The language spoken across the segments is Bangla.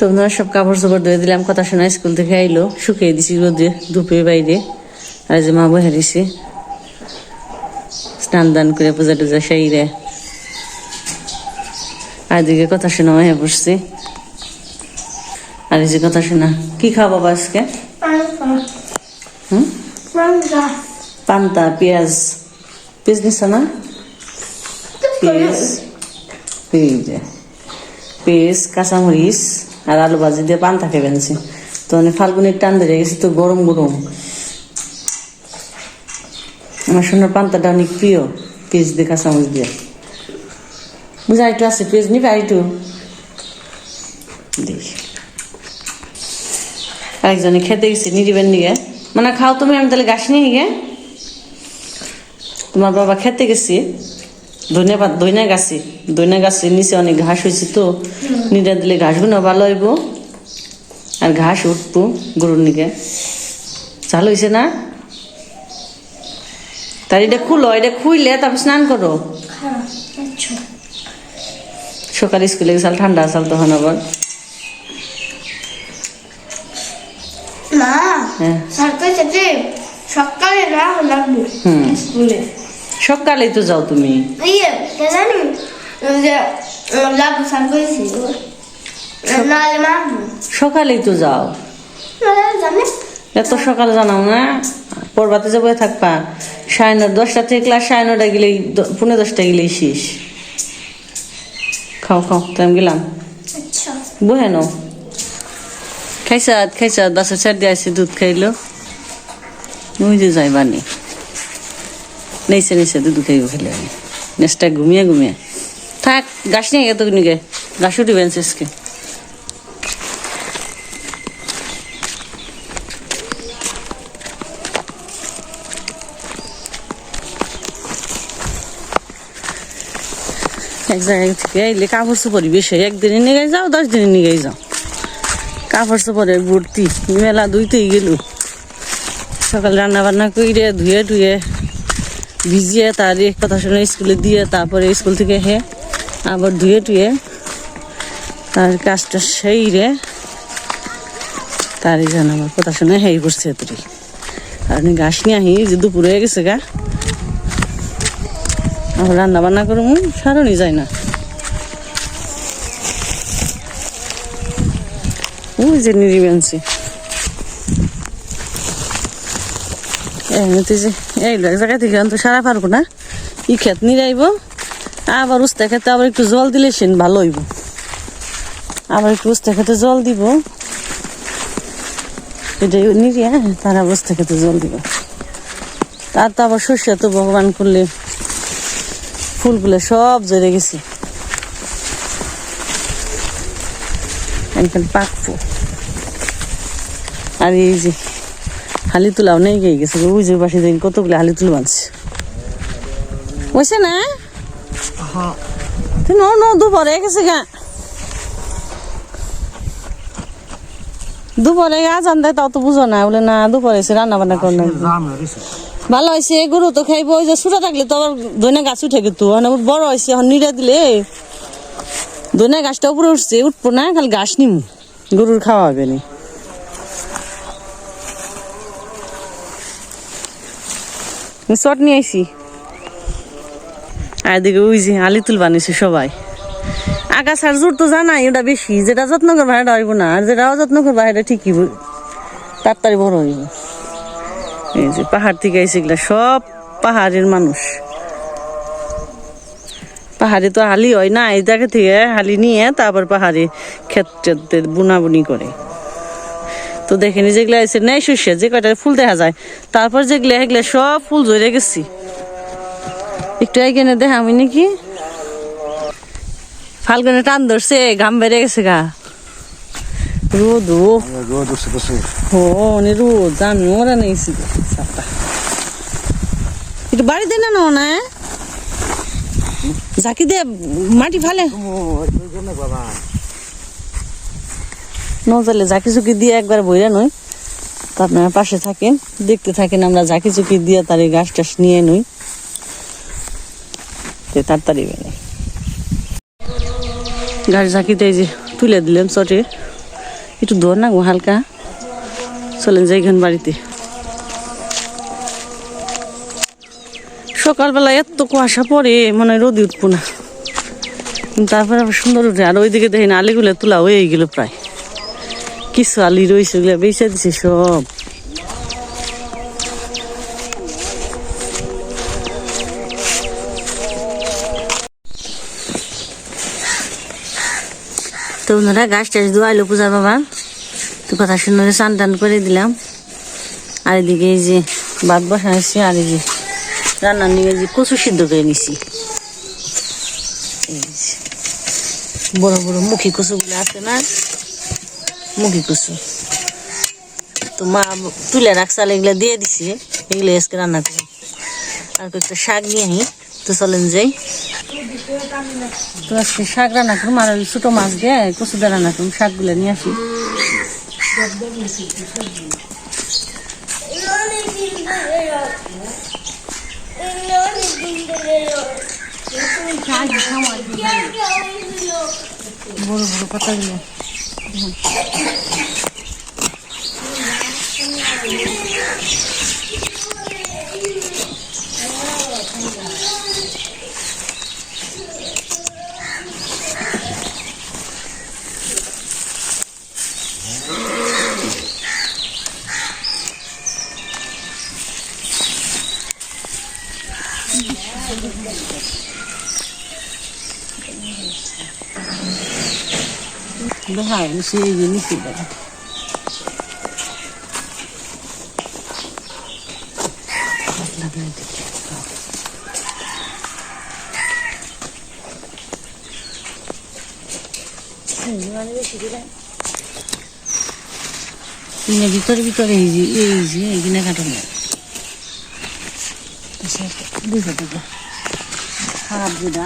তোমরা সব কাপড় চোপড় ধুয়ে দিলাম, কথা শোনা স্কুল থেকে আইলো, শুকিয়ে দিছি রোদে ধুপে বাইরে। আর যে মা বহে দিছি স্নান দান করে পূজা টুজা সাইরে আর দিকে কথা শোনা হয়ে বসছি। আর এই যে কথা শোনা কি খাও বাবা আজকে? পান্তা পেঁয়াজ পেঁয়াজ নিছ না? পেঁয়াজ পেঁয়াজ কাঁচামরিচ আর আলু ভাজি দিয়ে পান্তা খেয়ে বেনছি। তো মানে ফাল্গুনের টান ধরে গেছে, তো গরম গরম। আমার সোনার পান্তাটা অনেক প্রিয়, পেঁয়াজ দিয়ে কাঁচামরিচ দিয়ে। বুঝা একটু আছে পেঁয়াজ নিবে আর একটু দেখি। আরেকজনে খেতে গেছি নিরিবেন নিয়ে, মানে খাও তুমি, আমি তাহলে গাছ নিয়ে গে। তোমার বাবা খেতে গেছি ধন্যবাদ। দইনা গাছের নিচে অনেক ঘাস হয়েছে, তো নিরা দিলে ঘাসগুলো ভালো হইব আর ঘাস উঠবো গরুর নিকে। চালু হয়েছে না? তার এটা খুলো, এটা খুইলে তারপর স্নান করো। সকালে স্কুলে গেছাল, ঠান্ডা আসাল তখন আবার। সকালেই তো যাও তুমি। সকালেই তো যাও, এত সকালে জানাও না? পড়বাতে যাবো থাকবা 9:30 10টা থেকে ক্লাস, 9:30 গেলেই 9:45 গেলেই শেষ। খাও খাও, তো আমি গেলাম। বহে নো খাইছা দাসের চার দিয়ে আসছে, দুধ খাইলো। ওই যে যাই বানি নেইছে দুধ খাইব, খেলে নেক্সটা ঘুমিয়ে থাক। গাছ নিয়ে গে তো নিকে গাছ উঠিবেন শেষকে। এক জায়গায় থেকে এলে কাপড় চোপড় বেশি, একদিনে নিয়ে যাও 10 দিনে নিয়ে যাও। কাপড় চোপড়ে ভর্তি, মেলা ধুইতেই গেল। সকালে রান্না বান্না করে ধুয়ে ভিজিয়ে তার কথা শুনে স্কুলে দিয়ে, তারপরে স্কুল থেকে আবার ধুয়ে তার কাজটা সেই রে তারই যেন আমার কথা শুনে করছে তুই। আর ঘাস নিয়ে আহি যে দুপুর হয়ে গেছে গা, আবার রান্না বান্না করো সারণই যায় না। ওই যে নিরিবে আনছি এমনিতে যে এই জায়গা থেকে তো সারা পারবো না। ই ক্ষেত নিরাইব, আবার উস্তা খেতে আবার একটু জল দিলে সেন ভালো হইব। আবার একটু উস্তা খেতে জল দিব, এটাই নিরিয়া তার উস্তা খেতে জল দিব। তার তো আবার সর্ষে তো ভগবান করলে ফুলগুলো সব জড়ে গেছে, এখন পাকবো। আর এই যে হালি তুলাও নেই গেছে, ওই যে পাশে দেখি কতগুলো হালি তুলো বানছে। বুঝছে না? দুপুরে গেছে গা, দুপুরে আজান দেয়, তাও তো বুঝো না। বলে না দুপুরে এসে রান্না বান্না করে না, ভালো হয়েছে। গরু তো খাইবো, ওই যে ছোটা থাকলে তো আবার দইনা গাছ উঠে গেতো, বড় হয়েছে এখন নিরা দিলে দইনা গাছটা উপরে উঠছে, উঠবো না খালি ঘাস নিমু, গরুর খাওয়া হবে না। চট নিয়ে আইসি। আর দিকে ওই যে আলি তুল বানিয়েছে সবাই। আগাছার জোর তো জানাই, ওটা বেশি। যেটা যত্ন করবা সেটা হইব না, আর যেটা অযত্ন করবা সেটা ঠিকই তাড়াতাড়ি বড় হইব। এই যে পাহাড় থেকে আইসে এগুলা সব পাহাড়ের মানুষ। পাহাড়ে তো হালি হয় না, এই জায়গা থেকে হালি নিয়ে তারপর পাহাড়ে ক্ষেত্রে বুনাবুনি করে। তো দেখেনি যেগুলা আছে নেই শস্য, যে কয়টা ফুল দেখা যায়, তারপর যেগুলা সেগুলা সব ফুল ঝরে গেছি। একটু এখানে দেখামি নাকি ফাল্গুনে টান ধরছে, ঘাম বেড়ে গেছে গা। রোদ রোদ জানো ওরা নেইছি একটু বাড়িতে না না ঝাঁকি দিয়ে মাটি ফালে নজালে ঝাঁকি ঝুঁকি দিয়ে একবার বইরা নই। তো আপনারা পাশে থাকেন, দেখতে থাকেন, আমরা ঝাঁকি ঝুঁকি দিয়ে তার এই গাছ টাছ নিয়ে নই, তাড়াতাড়ি বেড়ে গাছ ঝাঁকিতে এই যে তুলে দিলাম চটে। একটু ধর না গো হালকা। চলেন যাইখান বাড়িতে। সকালবেলা এত কুয়াশা পড়ে মনে হয় রোদে উঠবো না, তারপরে আবার সুন্দর উঠে। আর ওইদিকে দেখেন আলিগুলো তোলা হয়ে গেল প্রায়, কিছু আলি রয়েছে ওগুলো বেঁচে দিছে সব। তো ওনারা গাছ টাছ ধোয়াইলো পূজার বাবা, তো কথা শুনে স্নান টান করে দিলাম। আর এদিকে এই যে ভাত বসাইছি, আর এই যে রান্নার নিয়ে যে কচু সিদ্ধ করে নিছি। বড় বড় মুখী কচুগুলো আছে না, মুখী কচু তো মা তুলে রাখছাল, এগুলো দিয়ে দিছি, এগুলো আজকে রান্না করি। আর কয়েকটা শাক নিয়ে আনি, তো চলেন যাই। তো আজকে শাক রান্না করুম, আর ওই ছোটো মাছ দিয়ে কচু দিয়ে রান্না করুম। শাকগুলো নিয়ে আসি। বড় বড় পাতাগুলো দেখা সেই জিনিসই দেখা। ভিতরে ভিতরে এই যে এইখানে কাটানো বুঝে দেবো খারাপ যেটা।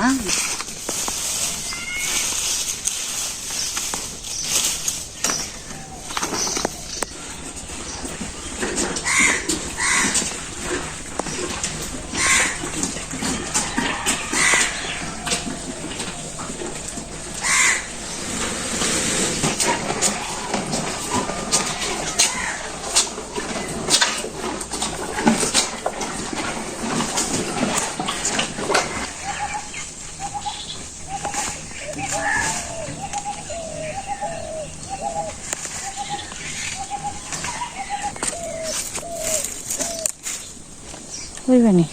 বুঝবেনি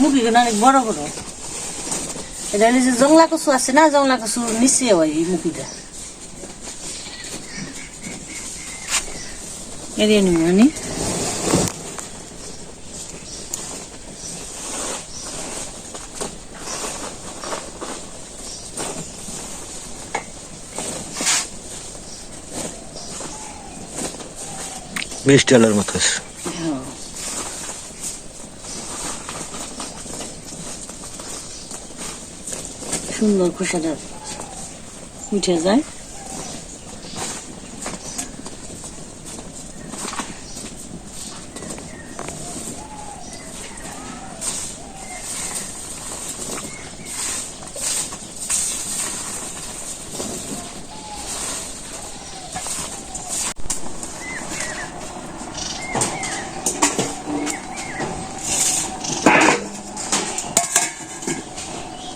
মুখিগুলো অনেক বড় বড়। এটা হলে যে জংলা কচু আছে না, জংলা কচুর নিচে হয় এই মুখিটা। এড়িয়ে নিব মানে $20 মতো। সুন্দর খোসাটা উঠে যায়।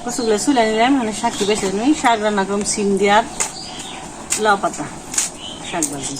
কচুগুলো চুলে নিলাম, মানে শাকটি বেছে নিই। শাক রান্না করলাম সিম দিয়ে আর লাউ পাতা শাক ভাজি।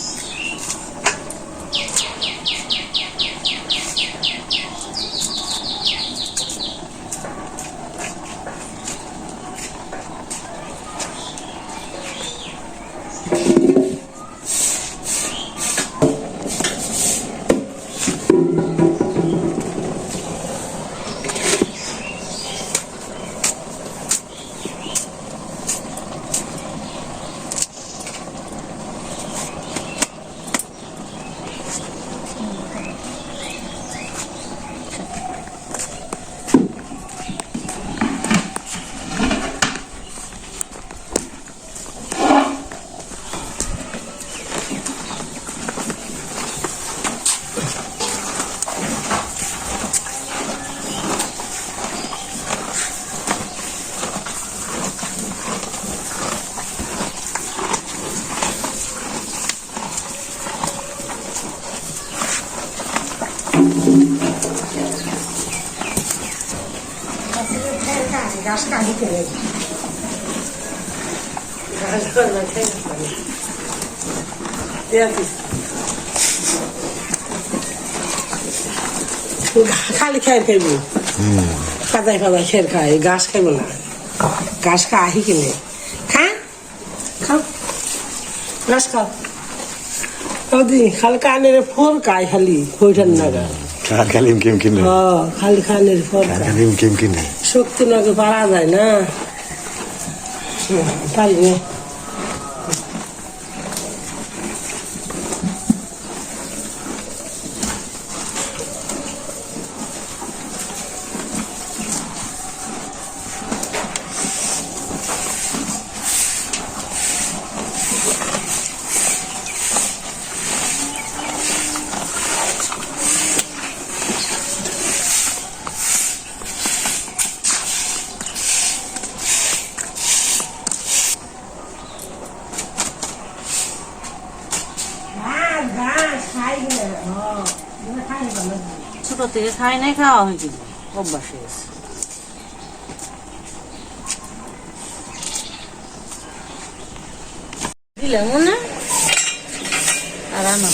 গাছ কাটি করে খালি খেয়ে খাইব কাদায় ফাদায় খের খায় গাছ খাইব না গাছ খা আহি কিনে খা খাও গাছ খাও দি খালি কানের ফোর খায় খালি হইটার নাগা খালি কেম কিনে খালি কানের ফোর খালি কেম কিনে শক্তি নাগে পারা যায় না পারি না ছোট থেকে খাই নাই খাওয়া হয়েছে অভ্যাস হয়েছে দিলাম না আর আনা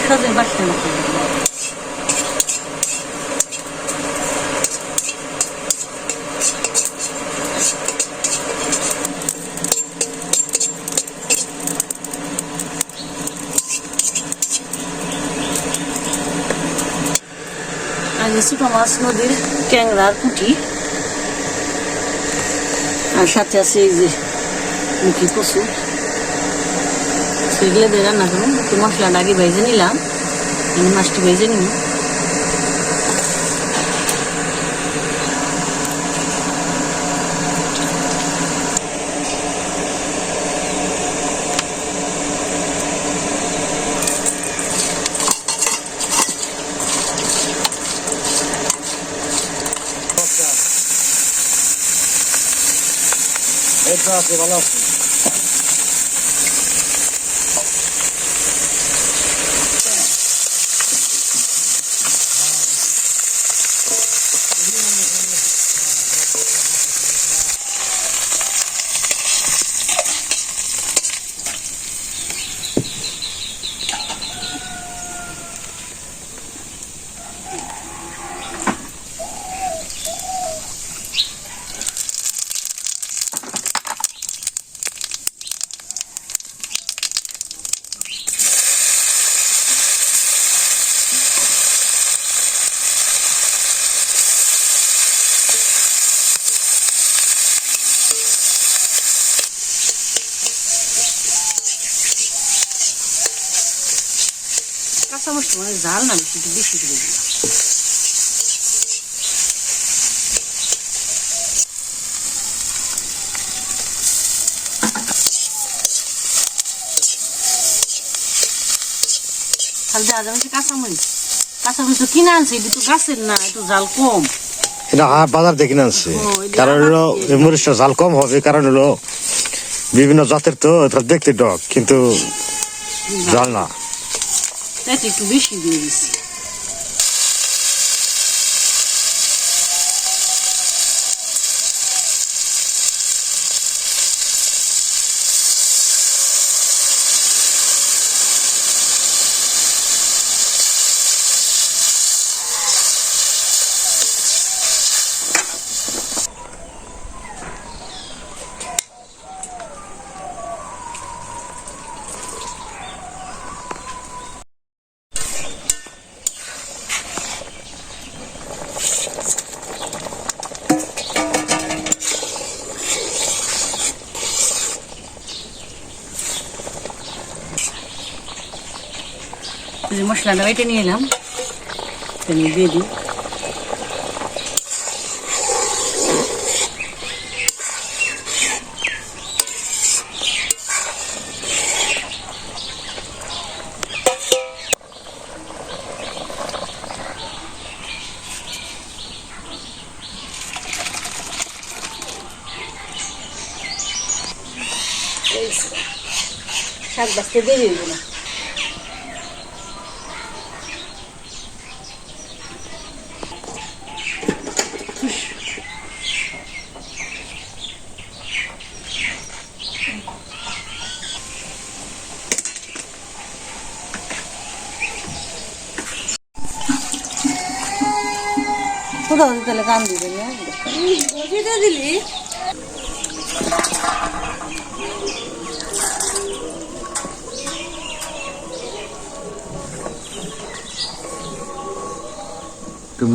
সজের বাসটা মতো আগে ছোট মাছ নদীর ট্যাংরার পুঁটি আর সাথে আছে এই যে মুখি কচু সেগুলো দিয়ে রান্না করুন একটু মশলাটা আগে ভেজে নিলাম মাছটি ভেজে নিই ভালো আছে কাঁচামরিচ মানে ঝাল না একটু বেশি করে দিলাম খালি দেওয়া যাবে কাঁচামরিচ কাঁচামরিচ তো কিনে আনছে এটা তো গাছের না একটু ঝাল কম এটা বাজার দেখে আনছে কারণ হলো এই মরিচটা ঝাল কম হবে কারণ হলো বিভিন্ন জাতের তো দেখতে ডক কিন্তু ঝাল না তাই একটু বেশি দিয়ে দিচ্ছি যে মশলাটা বেটে নিয়ে এলাম, দিয়ে দিই। শাক বাঁচতে দেরি হইব না। কোথাও তাহলে কাম দিবেন না দিলি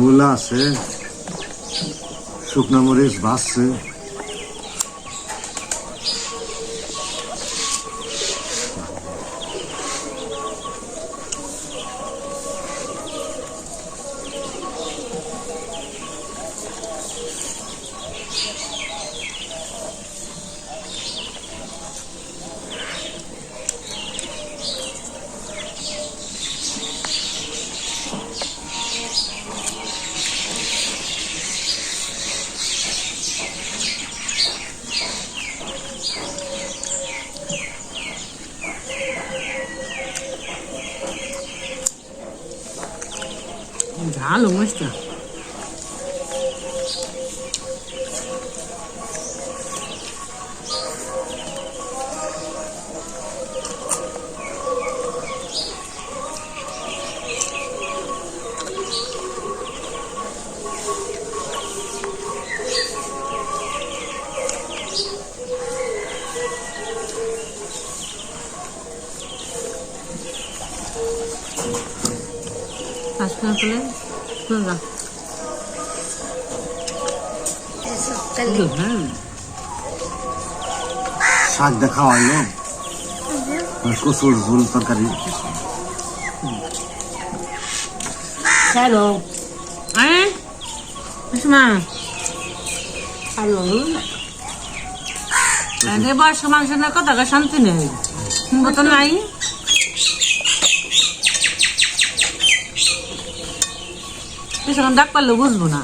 মূলা আছে, শুকনো মরিচ ভাজছে, ভালো মশলা। আজকাল পেলে শাক দেখা হইলো, কচুর ঝোল তরকারি। হ্যালো বয়স মানুষের না কথা শান্তি নেই, তো নাই। কিছুক্ষণ ডাক পারলেও বুঝবো না।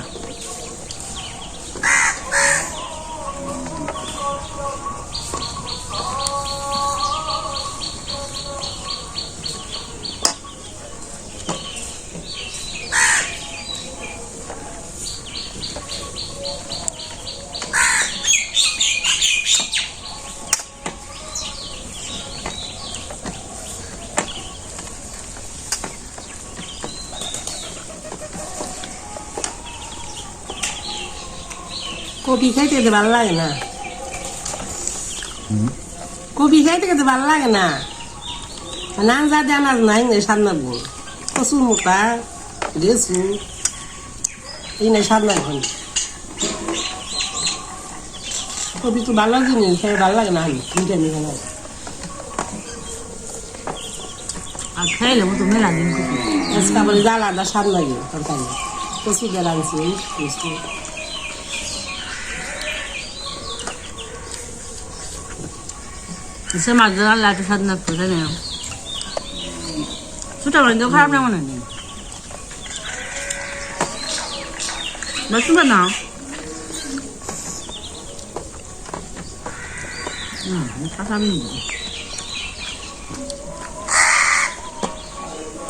কপি খাইতে খেতে ভালো লাগে না, কপি খাইতে খেতে ভালো লাগে না। নাম যা দেন আর নাই স্বাদ লাগবো, কচুর মোটা রেসু এই নাই স্বাদ লাগবে। কপি তো ভালো জিনিস, খাই ভালো লাগে না। আমি মিঠা মিঠা লাগে। আর খাইলে মতো মেলা দিন আজকা বলে জাল আদা স্বাদ লাগে তরকারি। কচু দিয়ে রাঁধছি সে মাছ ধরার লাঠি স্বাদ না তো তাই না? ছোটা বলেন তো খারাপ না মনে নেই, বাসুবা না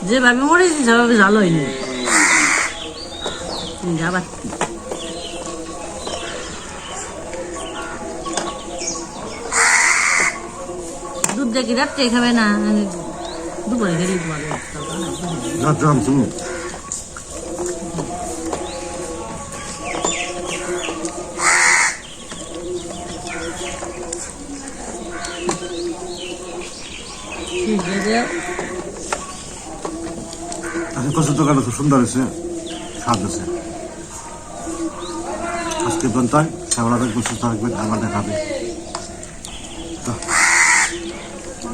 যেভাবে মরেছি সেভাবে জাল হয়নি। যাবার দুধ দেখি রাত্রে খাবে না, দুপুরে খেলে কচুর তরকারি খুব সুন্দর হয়েছে, স্বাদ আছে। আজকে পর্যন্ত সবাই সুস্থ থাকবেন, আবার দেখাবে।